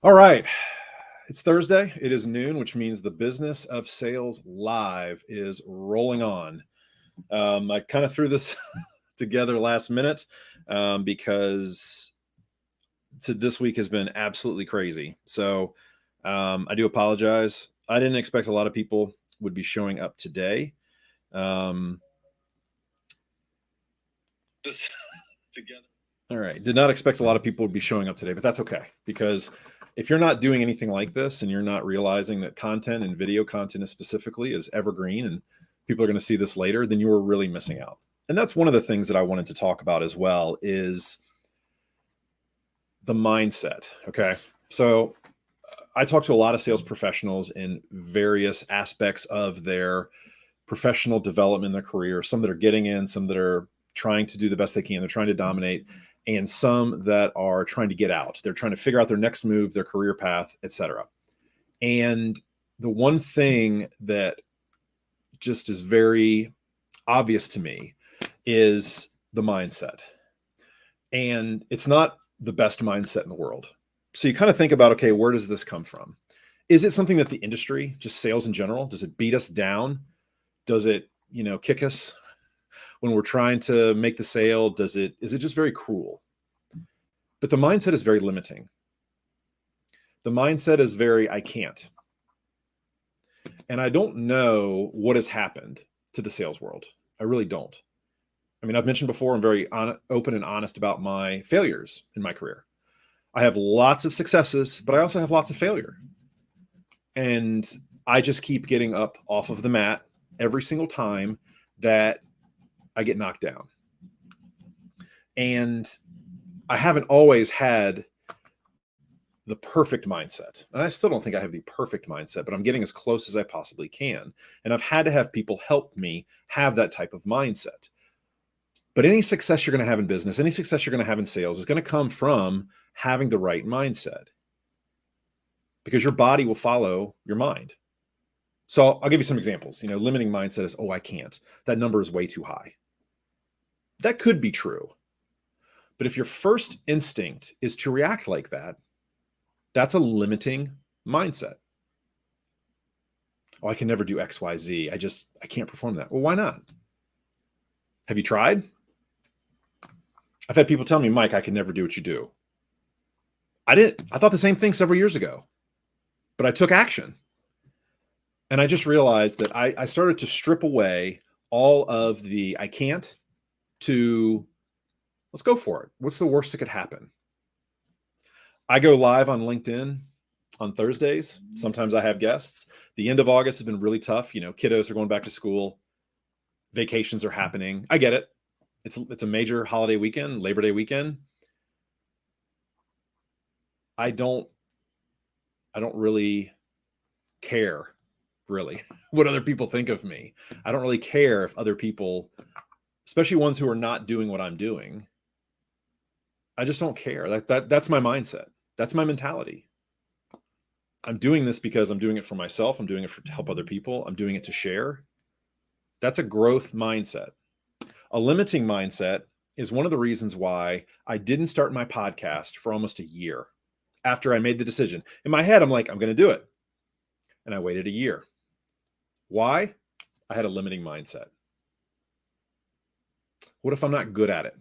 All right. It's Thursday. It is noon, which means the Business of Sales Live is rolling on. I kind of threw this together last minute because this week has been absolutely crazy. So I do apologize. I didn't expect a lot of people would be showing up today. This together. All right. Did not expect a lot of people would be showing up today, but that's okay, because if you're not doing anything like this and you're not realizing that content and video content specifically is evergreen and people are going to see this later, then you are really missing out. And that's one of the things that I wanted to talk about as well is the mindset. Okay. So I talk to a lot of sales professionals in various aspects of their professional development in their career, some that are getting in, some that are trying to do the best they can. They're trying to dominate, and some that are trying to get out. They're trying to figure out their next move, their career path, etc. And the one thing that just is very obvious to me is the mindset. And it's not the best mindset in the world. So you kind of think about, okay, where does this come from? Is it something that the industry, just sales in general, does it beat us down? Does it, kick us when we're trying to make the sale? Is it just very cruel? But the mindset is very limiting. The mindset is very, I can't. And I don't know what has happened to the sales world. I really don't. I mean, I've mentioned before, I'm very open and honest about my failures in my career. I have lots of successes, but I also have lots of failure. And I just keep getting up off of the mat every single time that I get knocked down. And I haven't always had the perfect mindset. And I still don't think I have the perfect mindset, but I'm getting as close as I possibly can. And I've had to have people help me have that type of mindset. But any success you're going to have in business, any success you're going to have in sales is going to come from having the right mindset, because your body will follow your mind. So I'll give you some examples. Limiting mindset is, oh, I can't. That number is way too high. That could be true. But if your first instinct is to react like that, that's a limiting mindset. Oh, I can never do X, Y, Z. I can't perform that. Well, why not? Have you tried? I've had people tell me, Mike, I can never do what you do. I thought the same thing several years ago, but I took action. And I just realized that I started to strip away all of the I can't to let's go for it. What's the worst that could happen? I go live on LinkedIn on Thursdays. Sometimes I have guests. The end of August has been really tough. Kiddos are going back to school. Vacations are happening. I get it. It's a major holiday weekend, Labor Day weekend. I don't really care, really, what other people think of me. I don't really care if other people, especially ones who are not doing what I'm doing, I just don't care. That's my mindset. That's my mentality. I'm doing this because I'm doing it for myself. I'm doing it to help other people. I'm doing it to share. That's a growth mindset. A limiting mindset is one of the reasons why I didn't start my podcast for almost a year after I made the decision. In my head, I'm like, I'm going to do it. And I waited a year. Why? I had a limiting mindset. What if I'm not good at it?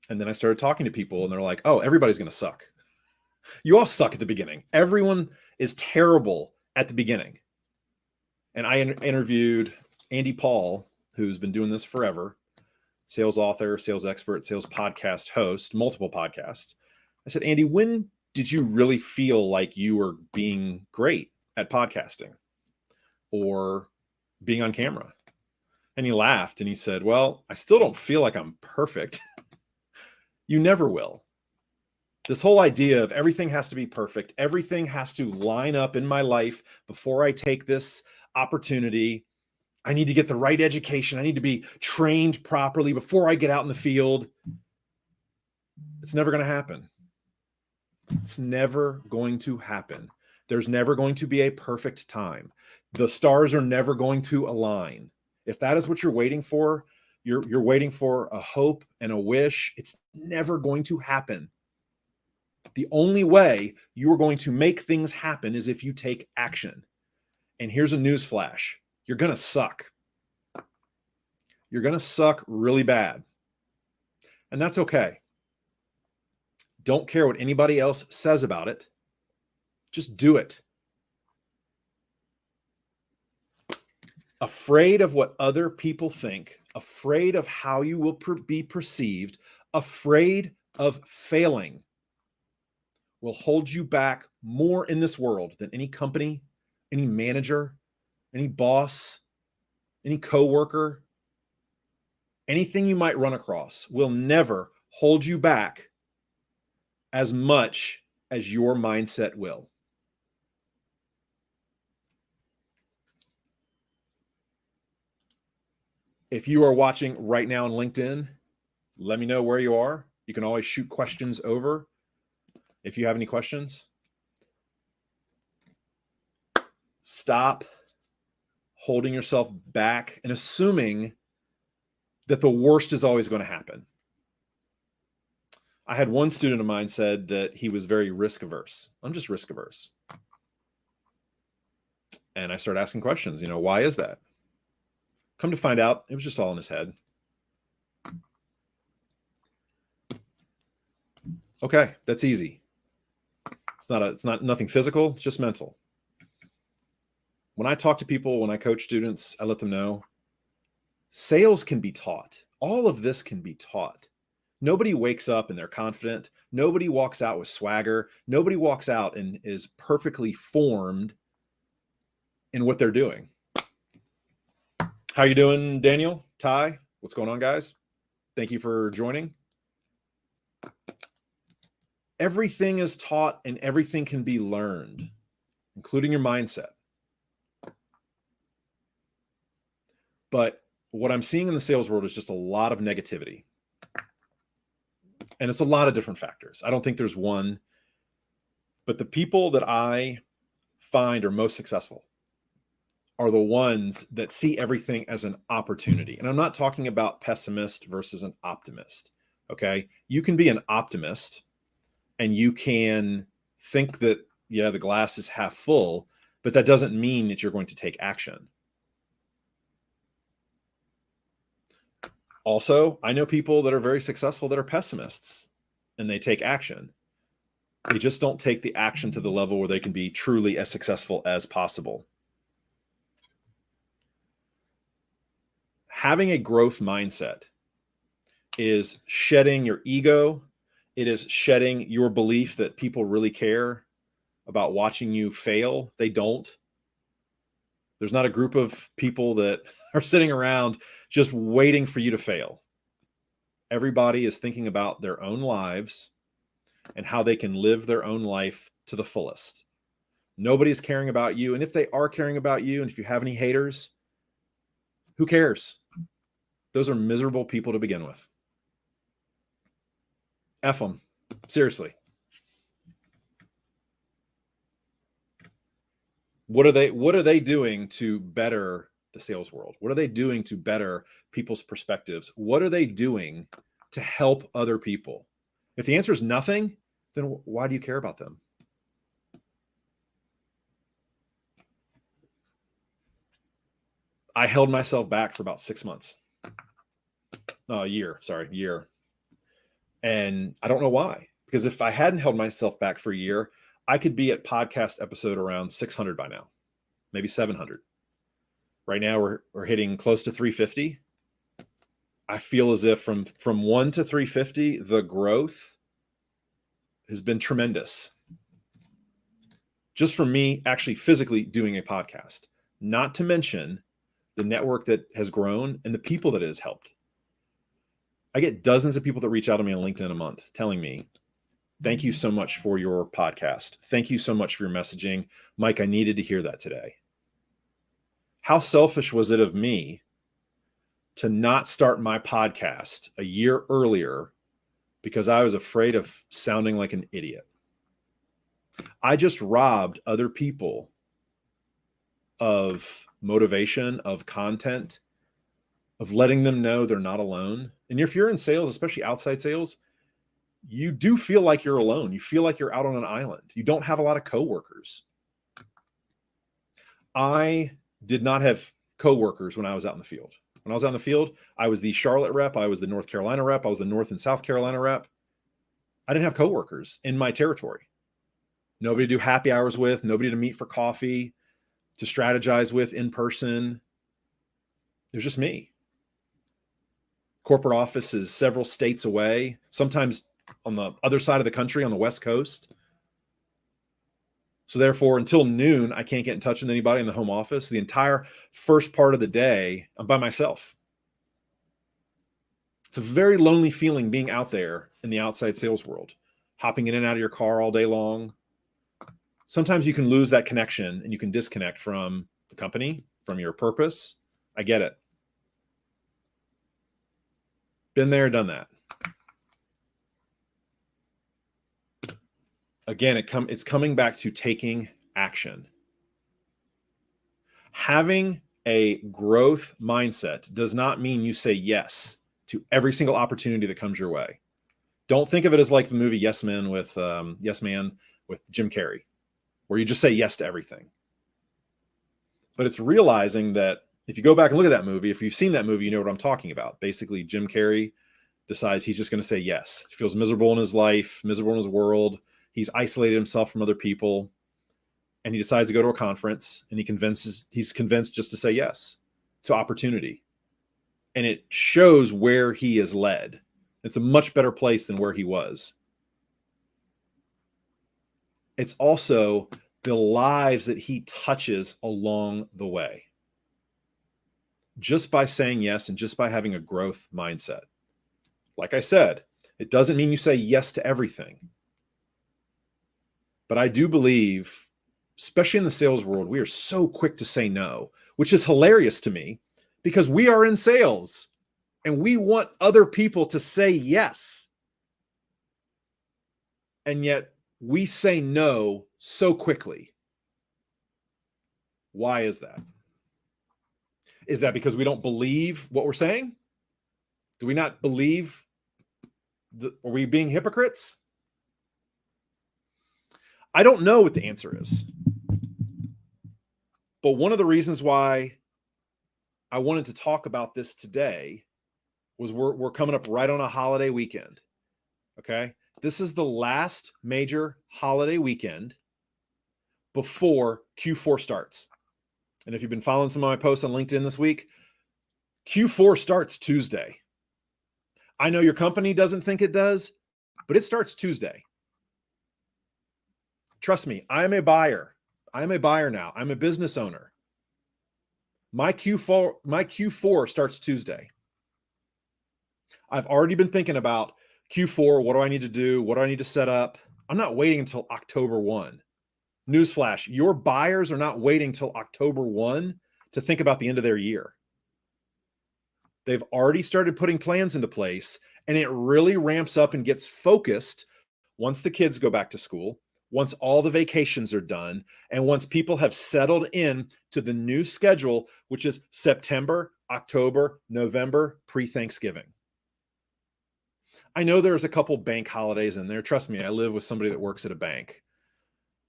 And then I started talking to people and they're like, oh, everybody's going to suck. You all suck at the beginning. Everyone is terrible at the beginning. And I interviewed Andy Paul, who's been doing this forever, sales author, sales expert, sales podcast host, multiple podcasts. I said, Andy, when did you really feel like you were being great at podcasting or being on camera? And he laughed and he said, well, I still don't feel like I'm perfect. You never will. This whole idea of everything has to be perfect, everything has to line up in my life before I take this opportunity. I need to get the right education. I need to be trained properly before I get out in the field. It's never going to happen. It's never going to happen. There's never going to be a perfect time. The stars are never going to align. If that is what you're waiting for, you're waiting for a hope and a wish. It's never going to happen. The only way you are going to make things happen is if you take action. And here's a news flash. You're going to suck. You're going to suck really bad. And that's okay. Don't care what anybody else says about it. Just do it. Afraid of what other people think, afraid of how you will be perceived, afraid of failing will hold you back more in this world than any company, any manager, any boss, any coworker, anything you might run across will never hold you back as much as your mindset will. If you are watching right now on LinkedIn, let me know where you are. You can always shoot questions over if you have any questions. Stop holding yourself back and assuming that the worst is always going to happen. I had one student of mine said that he was very risk averse. I'm just risk averse. And I started asking questions, why is that? Come to find out, it was just all in his head. Okay, that's easy. It's not nothing physical, it's just mental. When I talk to people, when I coach students, I let them know sales can be taught. All of this can be taught. Nobody wakes up and they're confident. Nobody walks out with swagger. Nobody walks out and is perfectly formed in what they're doing. How you doing, Daniel? Ty? What's going on, guys? Thank you for joining. Everything is taught and everything can be learned, including your mindset. But what I'm seeing in the sales world is just a lot of negativity. And it's a lot of different factors. I don't think there's one. But the people that I find are most successful are the ones that see everything as an opportunity. And I'm not talking about pessimist versus an optimist. Okay. You can be an optimist and you can think that, the glass is half full, but that doesn't mean that you're going to take action. Also, I know people that are very successful that are pessimists and they take action. They just don't take the action to the level where they can be truly as successful as possible. Having a growth mindset is shedding your ego. It is shedding your belief that people really care about watching you fail. They don't. There's not a group of people that are sitting around just waiting for you to fail. Everybody is thinking about their own lives and how they can live their own life to the fullest. Nobody's caring about you. And if they are caring about you, and if you have any haters, who cares? Those are miserable people to begin with. F them. Seriously. What are they doing to better the sales world? What are they doing to better people's perspectives? What are they doing to help other people? If the answer is nothing, then why do you care about them? I held myself back for about 6 months. A year. And I don't know why. Because if I hadn't held myself back for a year, I could be at podcast episode around 600 by now, maybe 700. Right now we're hitting close to 350. I feel as if from 1 to 350, the growth has been tremendous. Just from me actually physically doing a podcast, not to mention the network that has grown and the people that it has helped. I get dozens of people that reach out to me on LinkedIn a month telling me, thank you so much for your podcast. Thank you so much for your messaging. Mike, I needed to hear that today. How selfish was it of me to not start my podcast a year earlier because I was afraid of sounding like an idiot? I just robbed other people of motivation, of content, of letting them know they're not alone. And if you're in sales, especially outside sales, you do feel like you're alone. You feel like you're out on an island. You don't have a lot of coworkers. I did not have coworkers when I was out in the field. When I was out in the field, I was the Charlotte rep. I was the North Carolina rep. I was the North and South Carolina rep. I didn't have coworkers in my territory. Nobody to do happy hours with, nobody to meet for coffee, to strategize with in person. It was just me. Corporate office is several states away, sometimes on the other side of the country, on the West Coast. So therefore, until noon, I can't get in touch with anybody in the home office. The entire first part of the day, I'm by myself. It's a very lonely feeling being out there in the outside sales world, hopping in and out of your car all day long. Sometimes you can lose that connection and you can disconnect from the company, from your purpose. I get it. Been there, done that. Again, it's coming back to taking action. Having a growth mindset does not mean you say yes to every single opportunity that comes your way. Don't think of it as like the movie Yes Man with Jim Carrey, where you just say yes to everything. But it's realizing that if you go back and look at that movie, if you've seen that movie, you know what I'm talking about. Basically, Jim Carrey decides he's just going to say yes. He feels miserable in his life, miserable in his world. He's isolated himself from other people, and he decides to go to a conference, and he's convinced just to say yes to opportunity. And it shows where he is led. It's a much better place than where he was. It's also the lives that he touches along the way. Just by saying yes and just by having a growth mindset. Like I said, it doesn't mean you say yes to everything. But I do believe, especially in the sales world, we are so quick to say no, which is hilarious to me because we are in sales and we want other people to say yes. And yet we say no so quickly. Why is that? Is that because we don't believe what we're saying? Do we not believe? Are we being hypocrites? I don't know what the answer is. But one of the reasons why I wanted to talk about this today was we're coming up right on a holiday weekend. Okay? This is the last major holiday weekend before Q4 starts. And if you've been following some of my posts on LinkedIn this week, Q4 starts Tuesday. I know your company doesn't think it does, but it starts Tuesday. Trust me, I am a buyer. I am a buyer now. I'm a business owner. My Q4 starts Tuesday. I've already been thinking about Q4. What do I need to do? What do I need to set up? I'm not waiting until October 1. Newsflash, your buyers are not waiting till October 1 to think about the end of their year. They've already started putting plans into place, and it really ramps up and gets focused once the kids go back to school, once all the vacations are done, and once people have settled in to the new schedule, which is September, October, November, pre-Thanksgiving. I know there's a couple bank holidays in there. Trust me, I live with somebody that works at a bank.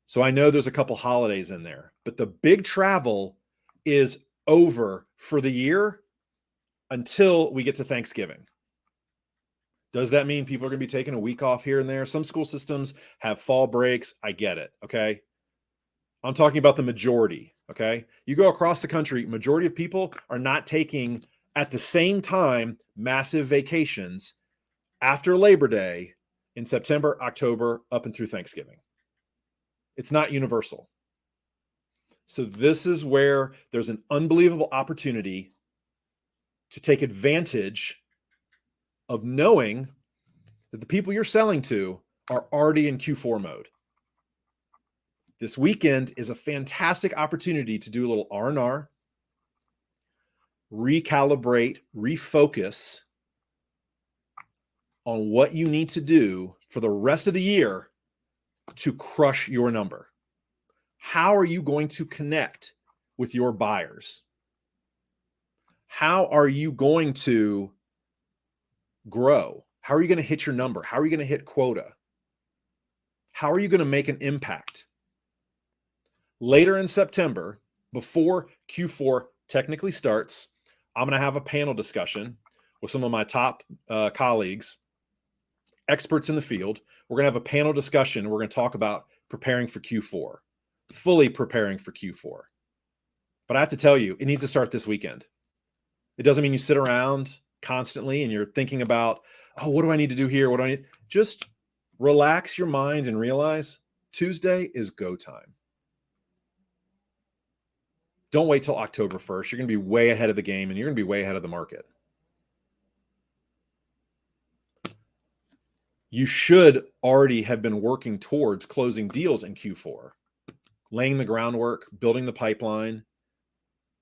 So I know there's a couple holidays in there, but the big travel is over for the year until we get to Thanksgiving. Does that mean people are going to be taking a week off here and there? Some school systems have fall breaks. I get it. Okay. I'm talking about the majority. Okay. You go across the country, majority of people are not taking at the same time massive vacations after Labor Day in September, October, up and through Thanksgiving. It's not universal. So this is where there's an unbelievable opportunity to take advantage of knowing that the people you're selling to are already in Q4 mode. This weekend is a fantastic opportunity to do a little R&R, recalibrate, refocus on what you need to do for the rest of the year to crush your number. How are you going to connect with your buyers? How are you going to grow? How are you going to hit your number? How are you going to hit quota? How are you going to make an impact? Later in September, before Q4 technically starts, I'm going to have a panel discussion with some of my top colleagues, experts in the field. We're going to have a panel discussion. We're going to talk about preparing for Q4, fully preparing for Q4. But I have to tell you, it needs to start this weekend. It doesn't mean you sit around constantly and you're thinking about, oh, what do I need to do here? What do I need? Just relax your mind and realize Tuesday is go time. Don't wait till October 1st. You're going to be way ahead of the game and you're going to be way ahead of the market. You should already have been working towards closing deals in Q4, laying the groundwork, building the pipeline.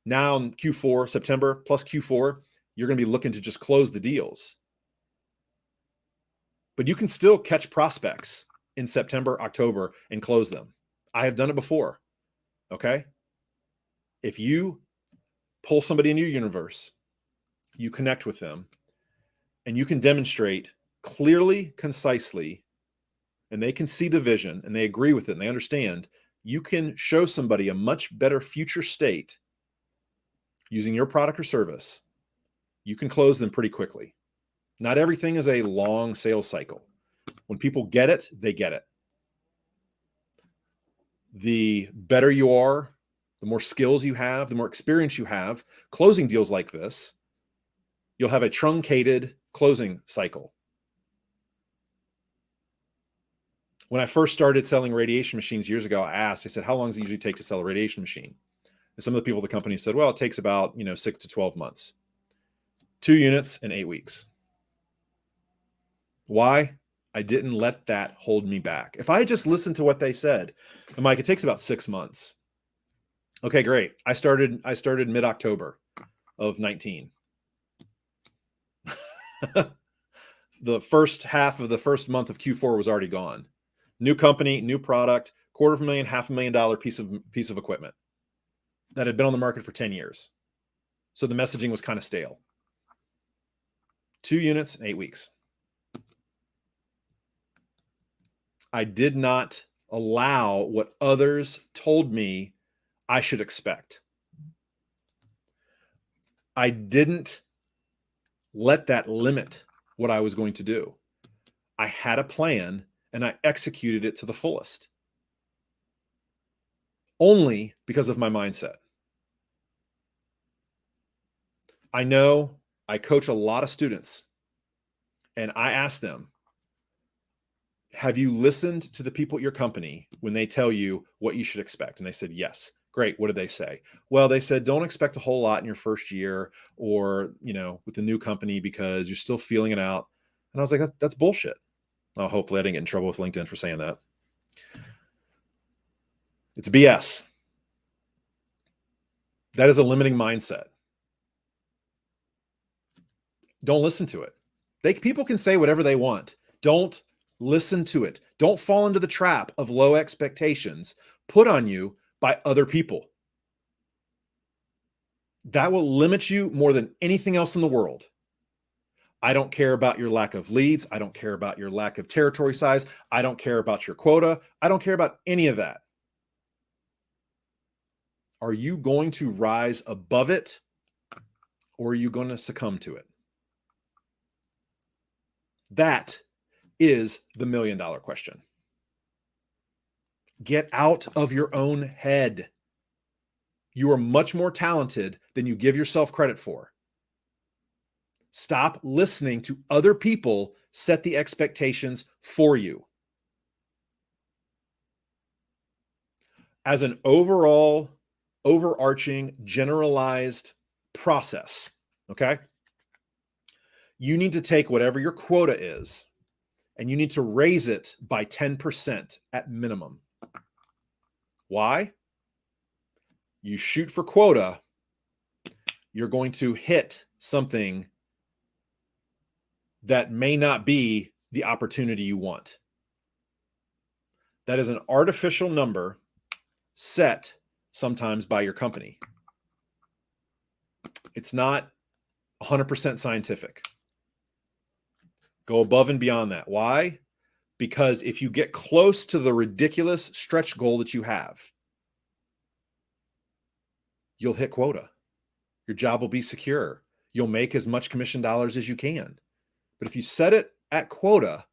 Now in Q4, September plus Q4, you're going to be looking to just close the deals. But you can still catch prospects in September, October, and close them. I have done it before. Okay? If you pull somebody into your universe, you connect with them, and you can demonstrate clearly, concisely, and they can see the vision, and they agree with it, and they understand, you can show somebody a much better future state using your product or service. You can close them pretty quickly. Not everything is a long sales cycle. When people get it, they get it. The better you are, the more skills you have, the more experience you have closing deals like this, you'll have a truncated closing cycle. When I first started selling radiation machines years ago, I said, how long does it usually take to sell a radiation machine? And some of the people at the company said, well, it takes about 6 to 12 months. 2 units in 8 weeks. Why? I didn't let that hold me back. If I had just listened to what they said, and Mike, it takes about 6 months. Okay, great. I started mid-October of 19. The first half of the first month of Q4 was already gone. New company, new product, $250,000, $500,000 piece of equipment that had been on the market for 10 years. So the messaging was kind of stale. 2 units in 8 weeks. I did not allow what others told me I should expect. I didn't let that limit what I was going to do. I had a plan and I executed it to the fullest. Only because of my mindset. I know I coach a lot of students and I ask them, have you listened to the people at your company when they tell you what you should expect? And they said, yes. Great. What did they say? Well, they said, don't expect a whole lot in your first year or, with the new company because you're still feeling it out. And I was like, that's bullshit. Well, hopefully I didn't get in trouble with LinkedIn for saying that. It's BS. That is a limiting mindset. Don't listen to it. People can say whatever they want. Don't listen to it. Don't fall into the trap of low expectations put on you by other people. That will limit you more than anything else in the world. I don't care about your lack of leads. I don't care about your lack of territory size. I don't care about your quota. I don't care about any of that. Are you going to rise above it or are you going to succumb to it? That is the $1 million question. Get out of your own head. You are much more talented than you give yourself credit for. Stop listening to other people set the expectations for you. As an overall, overarching, generalized process, okay? You need to take whatever your quota is and you need to raise it by 10% at minimum. Why? You shoot for quota, you're going to hit something that may not be the opportunity you want. That is an artificial number set sometimes by your company. It's not 100% scientific. Go above and beyond that. Why? Because if you get close to the ridiculous stretch goal that you have, you'll hit quota. Your job will be secure. You'll make as much commission dollars as you can. But if you set it at quota,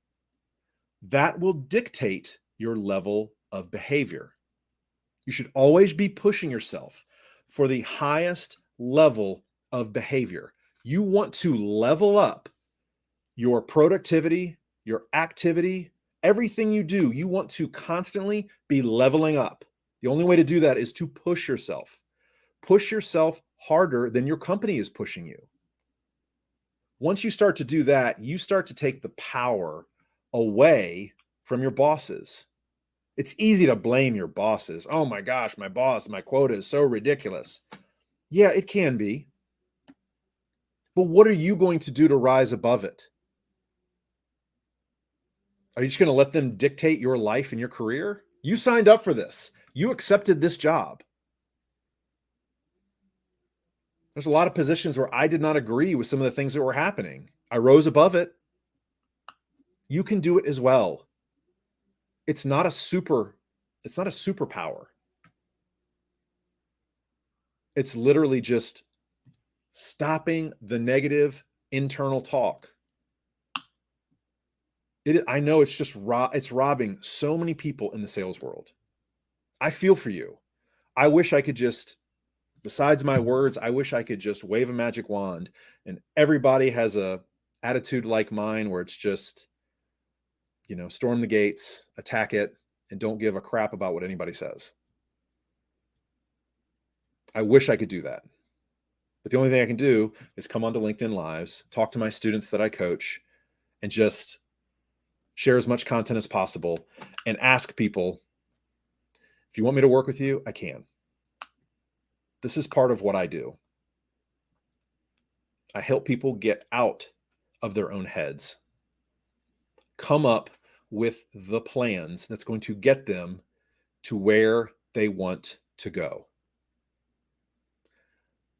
that will dictate your level of behavior. You should always be pushing yourself for the highest level of behavior. You want to level up your productivity, your activity, everything you do. You want to constantly be leveling up. The only way to do that is to push yourself. Push yourself harder than your company is pushing you. Once you start to do that, you start to take the power away from your bosses. It's easy to blame your bosses. Oh my gosh, my boss, my quota is so ridiculous. Yeah, it can be. But what are you going to do to rise above it? Are you just going to let them dictate your life and your career? You signed up for this. You accepted this job. There's a lot of positions where I did not agree with some of the things that were happening. I rose above it. You can do it as well. It's not a superpower. It's literally just stopping the negative internal talk. I know it's just it's robbing so many people in the sales world. I feel for you. I wish I could just, besides my words, I wish I could just wave a magic wand and everybody has a attitude like mine where it's just, storm the gates, attack it, and don't give a crap about what anybody says. I wish I could do that. But the only thing I can do is come onto LinkedIn Lives, talk to my students that I coach, and just share as much content as possible and ask people, if you want me to work with you, I can. This is part of what I do. I help people get out of their own heads, come up with the plans that's going to get them to where they want to go.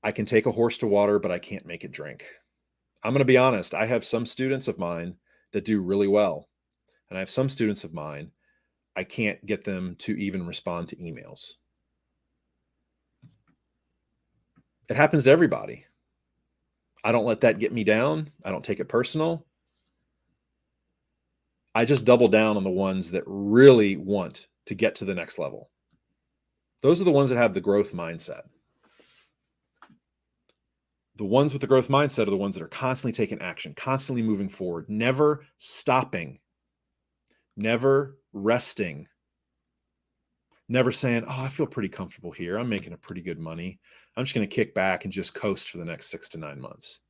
I can take a horse to water, but I can't make it drink. I'm going to be honest. I have some students of mine that do really well. And I have some students of mine, I can't get them to even respond to emails. It happens to everybody. I don't let that get me down. I don't take it personal. I just double down on the ones that really want to get to the next level. Those are the ones that have the growth mindset. The ones with the growth mindset are the ones that are constantly taking action, constantly moving forward, never stopping, never resting, never saying, oh, I feel pretty comfortable here. I'm making a pretty good money. I'm just going to kick back and just coast for the next 6 to 9 months.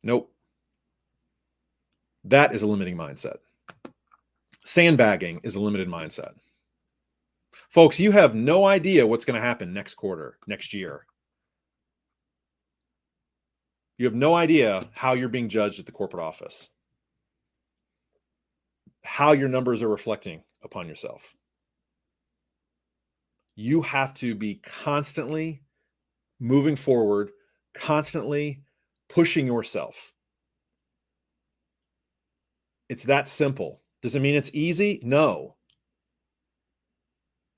Nope. That is a limiting mindset. Sandbagging is a limited mindset. Folks, you have no idea what's going to happen next quarter, next year. You have no idea how you're being judged at the corporate office, how your numbers are reflecting upon yourself. You have to be constantly moving forward, constantly pushing yourself. It's that simple. Does it mean it's easy? No.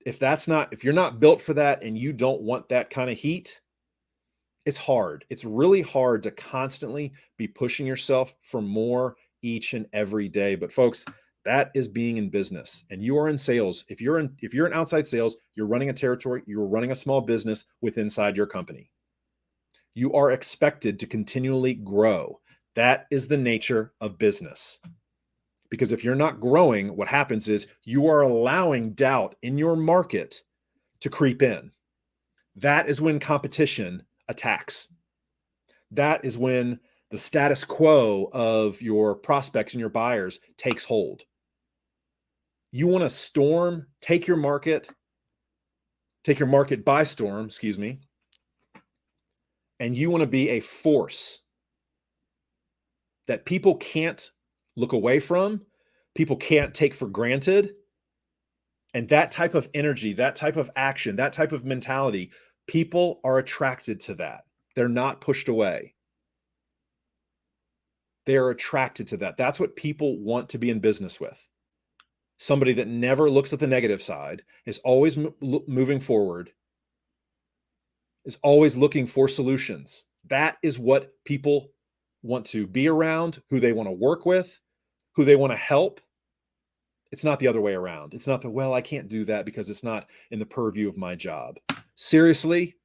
If you're not built for that and you don't want that kind of heat, it's hard. It's really hard to constantly be pushing yourself for more each and every day. But folks, that is being in business, and you are in sales. If you're in outside sales, you're running a territory, you're running a small business inside your company. You are expected to continually grow. That is the nature of business. Because if you're not growing, what happens is you are allowing doubt in your market to creep in. That is when competition attacks. That is when the status quo of your prospects and your buyers takes hold. You want to take your market by storm, and you want to be a force that people can't look away from, people can't take for granted. And that type of energy, that type of action, that type of mentality, people are attracted to that. They're not pushed away. They are attracted to that. That's what people want to be in business with. Somebody that never looks at the negative side, is always moving forward, is always looking for solutions. That is what people want to be around, who they want to work with, who they want to help. It's not the other way around. It's not well, I can't do that because it's not in the purview of my job. Seriously?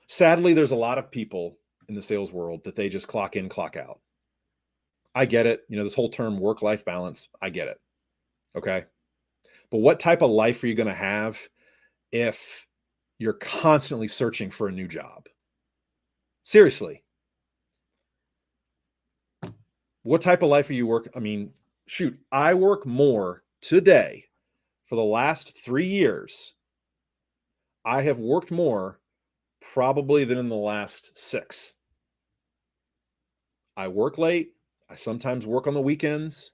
Sadly, there's a lot of people in the sales world that they just clock in, clock out. I get it. This whole term work-life balance, I get it. Okay. But what type of life are you going to have if you're constantly searching for a new job? Seriously. What type of life are you working? I mean, shoot, I work more today for the last 3 years. I have worked more probably than in the last 6. I work late. I sometimes work on the weekends.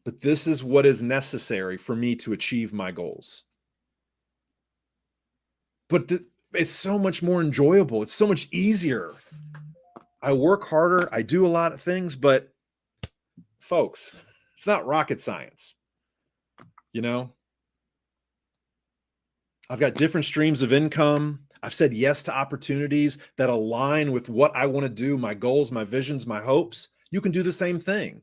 But this is what is necessary for me to achieve my goals. But it's so much more enjoyable. It's so much easier. I work harder. I do a lot of things, but folks, it's not rocket science. I've got different streams of income. I've said yes to opportunities that align with what I want to do, my goals, my visions, my hopes. You can do the same thing.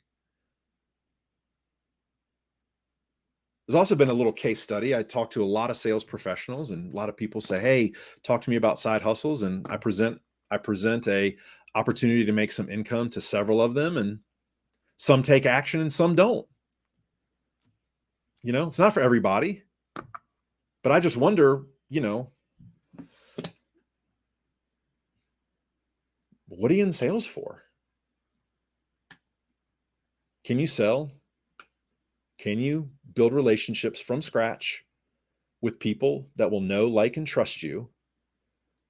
There's also been a little case study. I talked to a lot of sales professionals, and a lot of people say, hey, talk to me about side hustles. And I present a opportunity to make some income to several of them, and some take action and some don't. It's not for everybody, but I just wonder, what are you in sales for? Can you sell? Can you build relationships from scratch with people that will know, like, and trust you?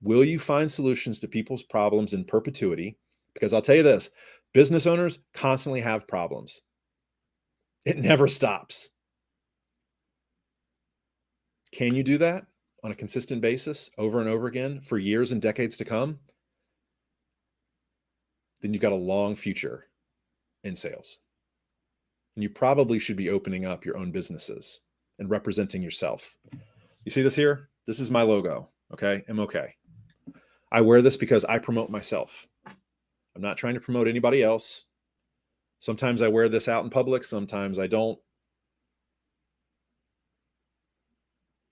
Will you find solutions to people's problems in perpetuity? Because I'll tell you this, business owners constantly have problems. It never stops. Can you do that on a consistent basis over and over again for years and decades to come? Then you've got a long future in sales. And you probably should be opening up your own businesses and representing yourself. You see this here? This is my logo. Okay. MOK. I wear this because I promote myself. I'm not trying to promote anybody else. Sometimes I wear this out in public. Sometimes I don't.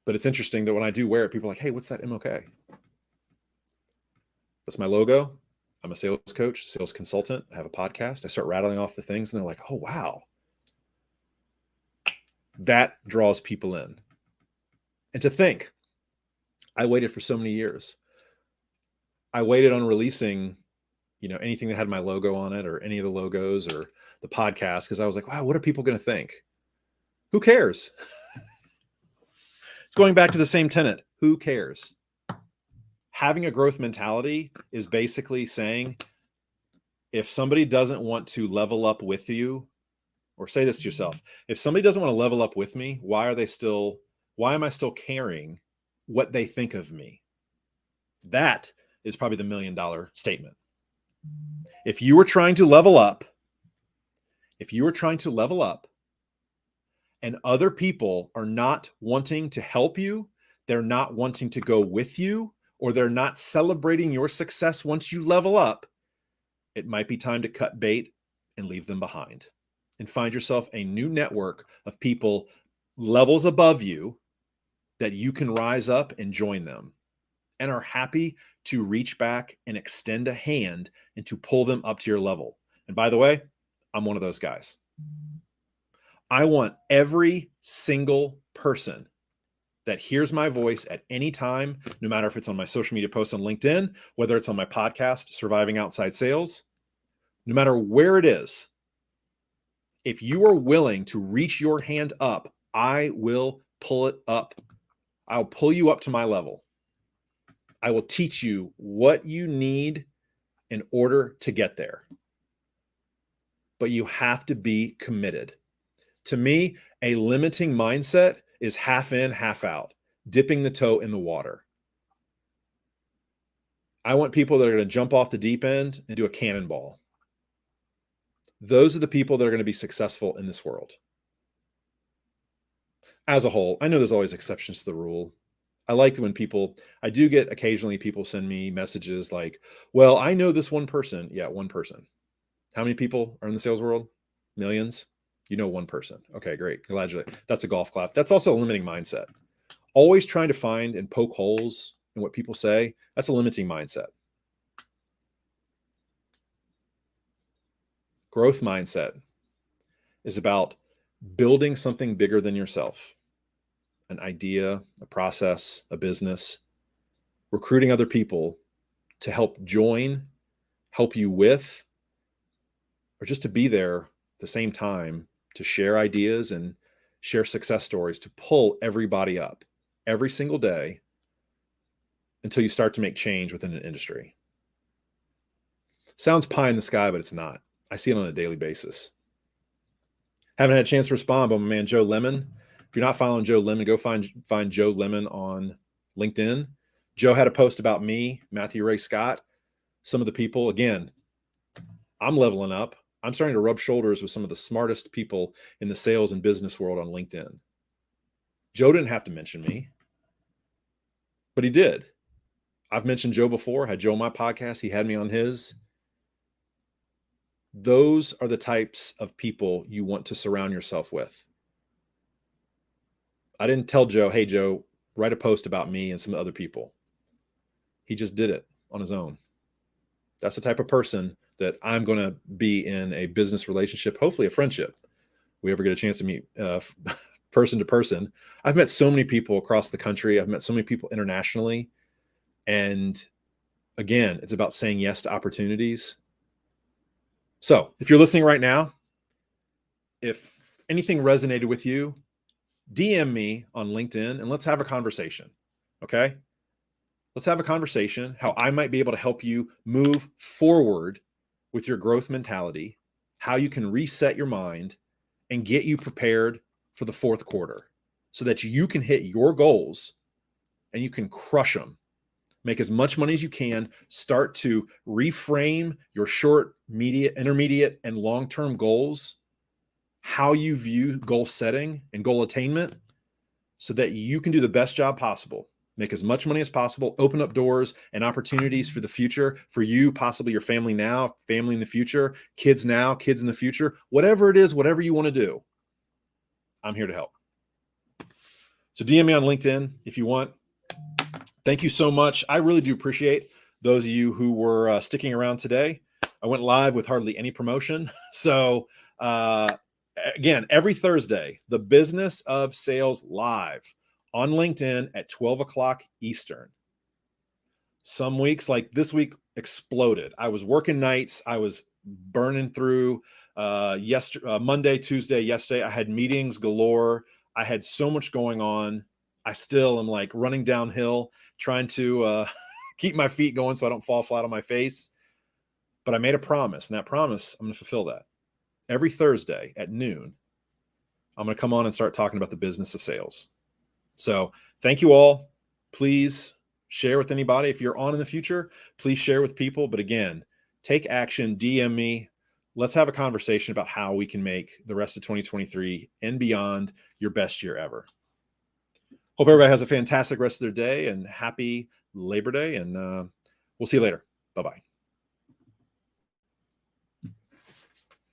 But it's interesting that when I do wear it, people are like, hey, what's that MOK? That's my logo. I'm a sales coach, sales consultant. I have a podcast. I start rattling off the things and they're like, oh, wow. That draws people in. And to think, I waited for so many years. I waited on releasing, anything that had my logo on it or any of the logos or the podcast, because I was like, wow, what are people going to think? Who cares? It's going back to the same tenet. Who cares? Having a growth mentality is basically saying, if somebody doesn't want to level up with you, or say this to yourself, if somebody doesn't want to level up with me, why am I still caring what they think of me? That is probably the $1 million statement. If you were trying to level up, and other people are not wanting to help you, they're not wanting to go with you, or they're not celebrating your success once you level up, it might be time to cut bait and leave them behind and find yourself a new network of people levels above you that you can rise up and join them and are happy to reach back and extend a hand and to pull them up to your level. And by the way, I'm one of those guys. I want every single person that hears my voice at any time, no matter if it's on my social media post on LinkedIn, whether it's on my podcast, Surviving Outside Sales, no matter where it is, if you are willing to reach your hand up, I will pull it up. I'll pull you up to my level. I will teach you what you need in order to get there. But you have to be committed. To me, a limiting mindset is half in, half out, dipping the toe in the water. I want people that are going to jump off the deep end and do a cannonball. Those are the people that are going to be successful in this world. As a whole, I know there's always exceptions to the rule. I like when I do get occasionally people send me messages like, well, I know this one person. Yeah, one person. How many people are in the sales world? Millions? You know one person. Okay, great. Congratulations. That's a golf clap. That's also a limiting mindset. Always trying to find and poke holes in what people say. That's a limiting mindset. Growth mindset is about building something bigger than yourself. An idea, a process, a business, recruiting other people to help join, help you with, or just to be there at the same time to share ideas and share success stories, to pull everybody up every single day until you start to make change within an industry. Sounds pie in the sky, but it's not. I see it on a daily basis. Haven't had a chance to respond, but my man Joe Lemon. If you're not following Joe Lemon, go find Joe Lemon on LinkedIn. Joe had a post about me, Matthew Ray Scott. Some of the people, again, I'm leveling up. I'm starting to rub shoulders with some of the smartest people in the sales and business world on LinkedIn. Joe didn't have to mention me, but he did. I've mentioned Joe before, had Joe on my podcast. He had me on his. Those are the types of people you want to surround yourself with. I didn't tell Joe, hey, Joe, write a post about me and some other people. He just did it on his own. That's the type of person that I'm going to be in a business relationship, hopefully a friendship. We ever get a chance to meet person to person. I've met so many people across the country. I've met so many people internationally. And again, it's about saying yes to opportunities. So if you're listening right now, if anything resonated with you, DM me on LinkedIn and let's have a conversation. Okay? Let's have a conversation how I might be able to help you move forward with your growth mentality, how you can reset your mind and get you prepared for the fourth quarter so that you can hit your goals and you can crush them. Make as much money as you can. Start to reframe your short, intermediate, and long-term goals, how you view goal setting and goal attainment so that you can do the best job possible. Make as much money as possible, open up doors and opportunities for the future, for you, possibly your family now, family in the future, kids now, kids in the future, whatever it is, whatever you want to do, I'm here to help. So DM me on LinkedIn if you want. Thank you so much. I really do appreciate those of you who were sticking around today. I went live with hardly any promotion. So again, every Thursday, the Business of Sales Live on LinkedIn at 12 o'clock Eastern. Some weeks, like this week, exploded. I was working nights. I was burning through Monday, Tuesday, yesterday. I had meetings galore. I had so much going on. I still am like running downhill, trying to keep my feet going so I don't fall flat on my face. But I made a promise, and that promise, I'm going to fulfill that. Every Thursday at noon, I'm going to come on and start talking about the business of sales. So thank you all. Please share with anybody. If you're on in the future, please share with people. But again, take action, DM me. Let's have a conversation about how we can make the rest of 2023 and beyond your best year ever. Hope everybody has a fantastic rest of their day and happy Labor Day. And we'll see you later. Bye-bye.